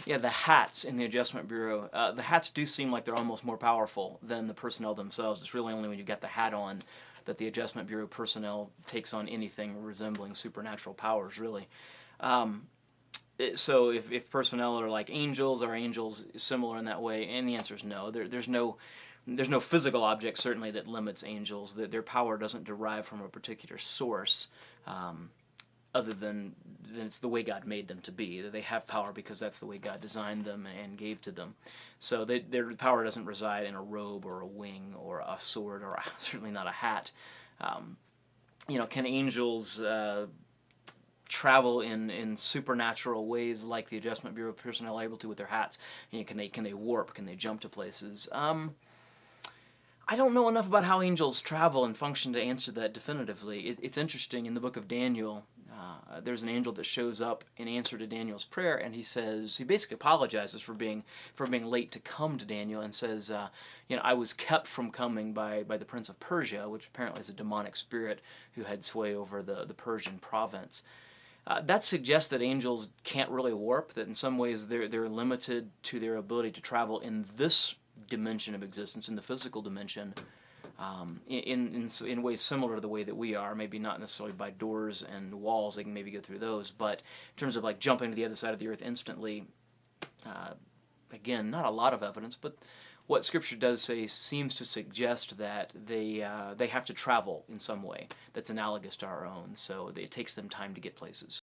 Yeah, the hats in the Adjustment Bureau, the hats do seem like they're almost more powerful than the personnel themselves. It's really only when you get the hat on that the Adjustment Bureau personnel takes on anything resembling supernatural powers, really. Um, so if personnel are like angels, are angels similar in that way? And the answer is no. There's no physical object certainly that limits angels. That their power doesn't derive from a particular source. Other than it's the way God made them to be. That they have power because that's the way God designed them and gave to them. So their power doesn't reside in a robe or a wing or a sword or certainly not a hat. Um, can angels travel in supernatural ways like the Adjustment Bureau personnel are able to with their hats? Can they warp? Can they jump to places? I don't know enough about how angels travel and function to answer that definitively. It's interesting, in the book of Daniel, there's an angel that shows up in answer to Daniel's prayer, and he basically apologizes for being late to come to Daniel, and says, I was kept from coming by the prince of Persia, which apparently is a demonic spirit who had sway over the Persian province. That suggests that angels can't really warp, that in some ways they're limited to their ability to travel in this dimension of existence, in the physical dimension, in ways similar to the way that we are. Maybe not necessarily by doors and walls, they can maybe go through those, but in terms of like jumping to the other side of the earth instantly, again, not a lot of evidence, but what Scripture does say seems to suggest that they have to travel in some way that's analogous to our own, so it takes them time to get places.